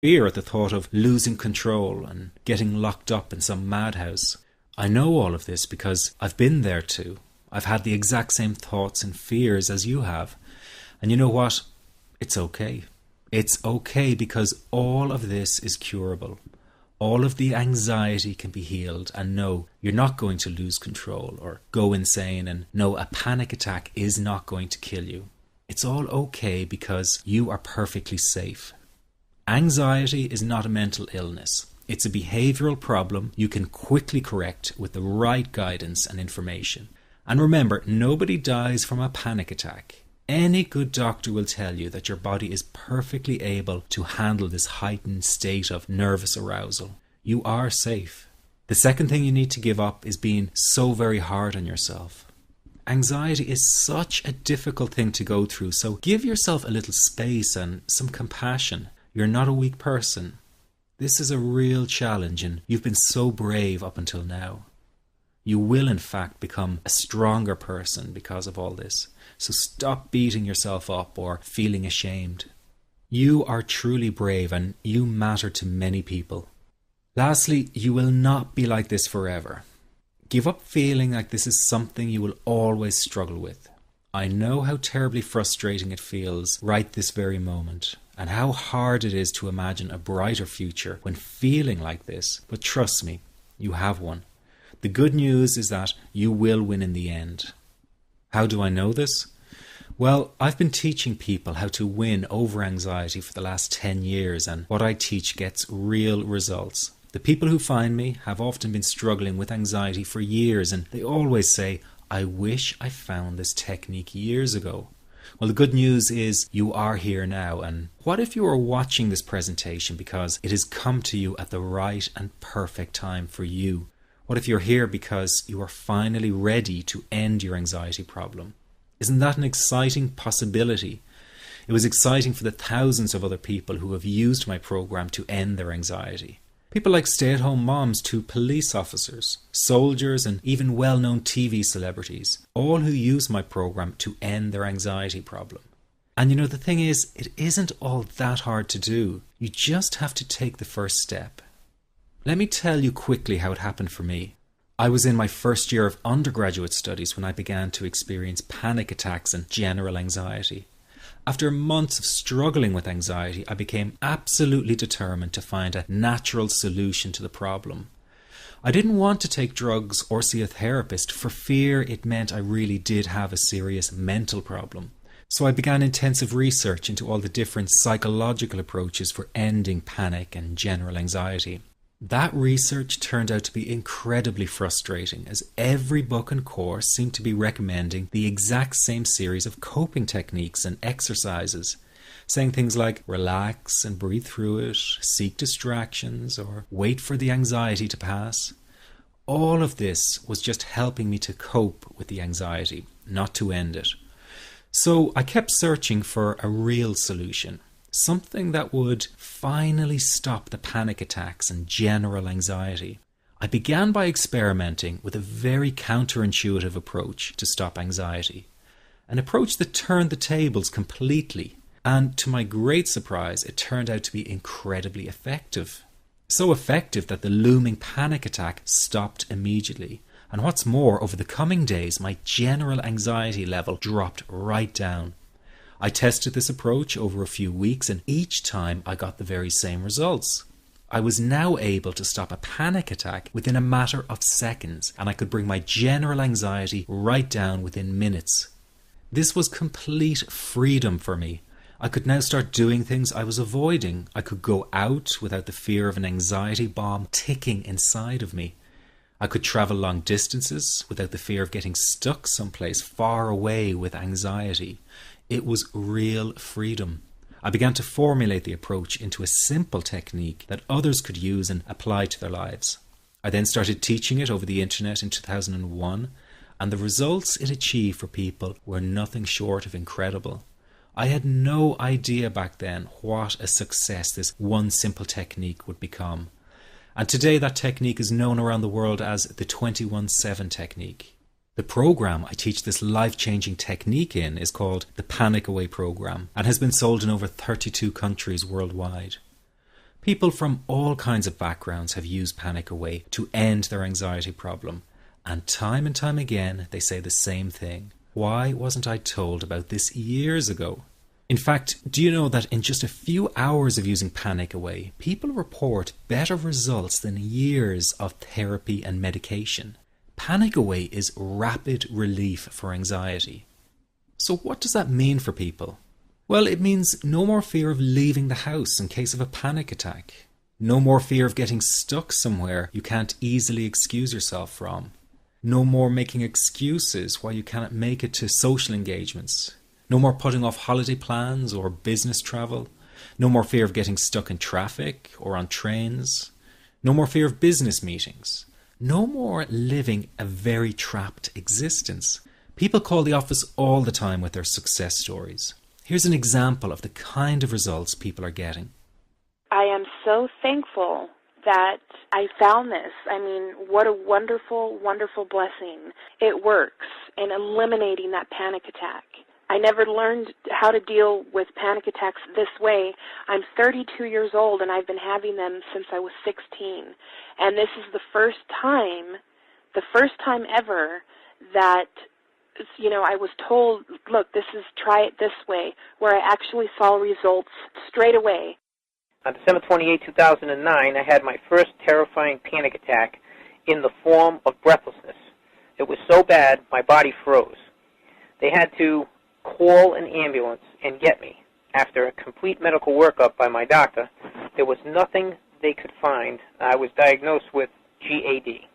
fear at the thought of losing control and getting locked up in some madhouse. I know all of this because I've been there too. I've had the exact same thoughts and fears as you have. And you know what? It's okay. It's okay because all of this is curable. All of the anxiety can be healed, and no, you're not going to lose control or go insane, and no, a panic attack is not going to kill you. It's all okay because you are perfectly safe. Anxiety is not a mental illness. It's a behavioral problem you can quickly correct with the right guidance and information. And remember, nobody dies from a panic attack. Any good doctor will tell you that your body is perfectly able to handle this heightened state of nervous arousal. You are safe. The second thing you need to give up is being so very hard on yourself. Anxiety is such a difficult thing to go through, so give yourself a little space and some compassion. You're not a weak person. This is a real challenge, and you've been so brave up until now. You will in fact become a stronger person because of all this. So stop beating yourself up or feeling ashamed. You are truly brave and you matter to many people. Lastly, you will not be like this forever. Give up feeling like this is something you will always struggle with. I know how terribly frustrating it feels right this very moment, and how hard it is to imagine a brighter future when feeling like this, but trust me, you have one. The good news is that you will win in the end. How do I know this? Well, I've been teaching people how to win over anxiety for the last 10 years, and what I teach gets real results. The people who find me have often been struggling with anxiety for years, and they always say, I wish I found this technique years ago. Well, the good news is you are here now, and what if you are watching this presentation because it has come to you at the right and perfect time for you? What if you're here because you are finally ready to end your anxiety problem? Isn't that an exciting possibility? It was exciting for the thousands of other people who have used my program to end their anxiety. People like stay-at-home moms to police officers, soldiers, and even well-known TV celebrities, all who use my program to end their anxiety problem. And you know, the thing is, it isn't all that hard to do. You just have to take the first step. Let me tell you quickly how it happened for me. I was in my first year of undergraduate studies when I began to experience panic attacks and general anxiety. After months of struggling with anxiety, I became absolutely determined to find a natural solution to the problem. I didn't want to take drugs or see a therapist for fear it meant I really did have a serious mental problem. So I began intensive research into all the different psychological approaches for ending panic and general anxiety. That research turned out to be incredibly frustrating, as every book and course seemed to be recommending the exact same series of coping techniques and exercises, saying things like relax and breathe through it, seek distractions, or wait for the anxiety to pass. All of this was just helping me to cope with the anxiety, not to end it. So I kept searching for a real solution. Something that would finally stop the panic attacks and general anxiety. I began by experimenting with a very counterintuitive approach to stop anxiety. An approach that turned the tables completely. And to my great surprise, it turned out to be incredibly effective. So effective that the looming panic attack stopped immediately. And what's more, over the coming days, my general anxiety level dropped right down. I tested this approach over a few weeks, and each time I got the very same results. I was now able to stop a panic attack within a matter of seconds, and I could bring my general anxiety right down within minutes. This was complete freedom for me. I could now start doing things I was avoiding. I could go out without the fear of an anxiety bomb ticking inside of me. I could travel long distances without the fear of getting stuck someplace far away with anxiety. It was real freedom. I began to formulate the approach into a simple technique that others could use and apply to their lives. I then started teaching it over the internet in 2001, and the results it achieved for people were nothing short of incredible. I had no idea back then what a success this one simple technique would become. And today that technique is known around the world as the 21-7 technique. The program I teach this life-changing technique in is called the Panic Away program and has been sold in over 32 countries worldwide. People from all kinds of backgrounds have used Panic Away to end their anxiety problem. And time again, they say the same thing. Why wasn't I told about this years ago? In fact, do you know that in just a few hours of using Panic Away, people report better results than years of therapy and medication? Panic Away is rapid relief for anxiety. So what does that mean for people? Well, it means no more fear of leaving the house in case of a panic attack. No more fear of getting stuck somewhere you can't easily excuse yourself from. No more making excuses why you cannot make it to social engagements. No more putting off holiday plans or business travel. No more fear of getting stuck in traffic or on trains. No more fear of business meetings. No more living a very trapped existence. People call the office all the time with their success stories. Here's an example of the kind of results people are getting. I am so thankful that I found this. I mean, what a wonderful, wonderful blessing. It works in eliminating that panic attack. I never learned how to deal with panic attacks this way. I'm 32 years old and I've been having them since I was 16. And this is the first time ever that, I was told, look, try it this way, where I actually saw results straight away. On December 28, 2009, I had my first terrifying panic attack in the form of breathlessness. It was so bad, my body froze. They had to call an ambulance and get me. After a complete medical workup by my doctor, there was nothing they could find. I was diagnosed with GAD.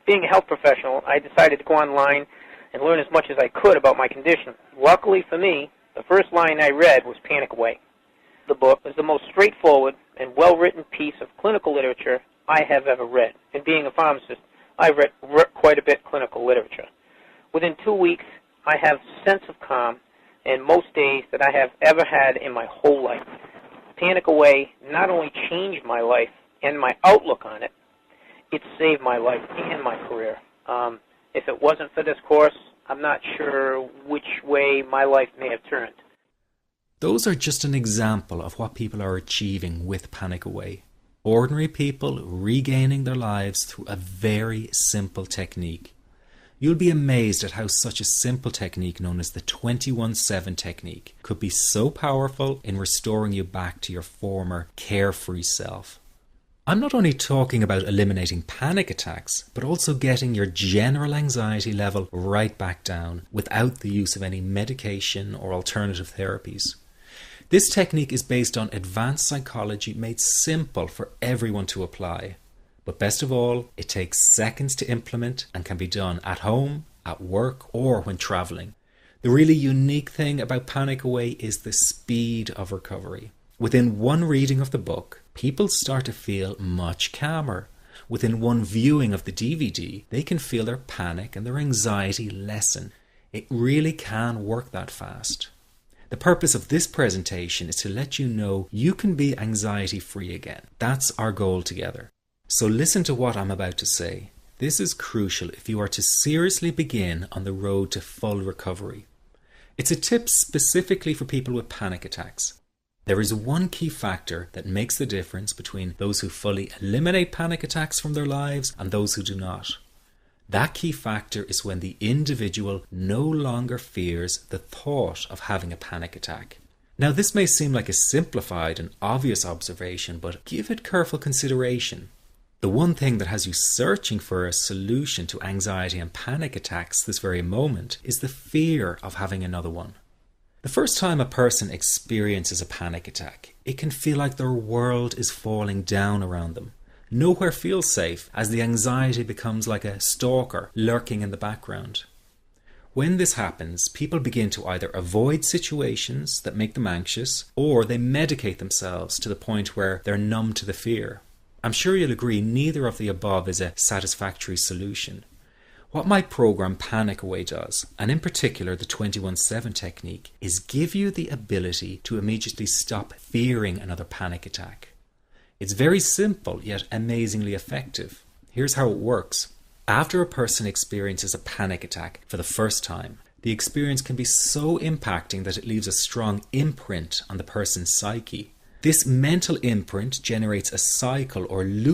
Being a health professional, I decided to go online and learn as much as I could about my condition. Luckily for me, the first line I read was Panic Away. The book was the most straightforward and well-written piece of clinical literature I have ever read. And being a pharmacist, I've read quite a bit of clinical literature. Within 2 weeks, I have a sense of calm in most days that I have ever had in my whole life. Panic Away not only changed my life and my outlook on it, it saved my life and my career. If it wasn't for this course, I'm not sure which way my life may have turned. Those are just an example of what people are achieving with Panic Away. Ordinary people regaining their lives through a very simple technique. You'll be amazed at how such a simple technique known as the 21-7 technique could be so powerful in restoring you back to your former carefree self. I'm not only talking about eliminating panic attacks, but also getting your general anxiety level right back down without the use of any medication or alternative therapies. This technique is based on advanced psychology made simple for everyone to apply. But best of all, it takes seconds to implement and can be done at home, at work, or when traveling. The really unique thing about Panic Away is the speed of recovery. Within one reading of the book, people start to feel much calmer. Within one viewing of the DVD, they can feel their panic and their anxiety lessen. It really can work that fast. The purpose of this presentation is to let you know you can be anxiety-free again. That's our goal together. So listen to what I'm about to say. This is crucial if you are to seriously begin on the road to full recovery. It's a tip specifically for people with panic attacks. There is one key factor that makes the difference between those who fully eliminate panic attacks from their lives and those who do not. That key factor is when the individual no longer fears the thought of having a panic attack. Now, this may seem like a simplified and obvious observation, but give it careful consideration. The one thing that has you searching for a solution to anxiety and panic attacks this very moment is the fear of having another one. The first time a person experiences a panic attack, it can feel like their world is falling down around them. Nowhere feels safe as the anxiety becomes like a stalker lurking in the background. When this happens, people begin to either avoid situations that make them anxious, or they medicate themselves to the point where they're numb to the fear. I'm sure you'll agree neither of the above is a satisfactory solution. What my program Panic Away does, and in particular the 21-7 technique, is give you the ability to immediately stop fearing another panic attack. It's very simple yet amazingly effective. Here's how it works. After a person experiences a panic attack for the first time, the experience can be so impacting that it leaves a strong imprint on the person's psyche. This mental imprint generates a cycle or loop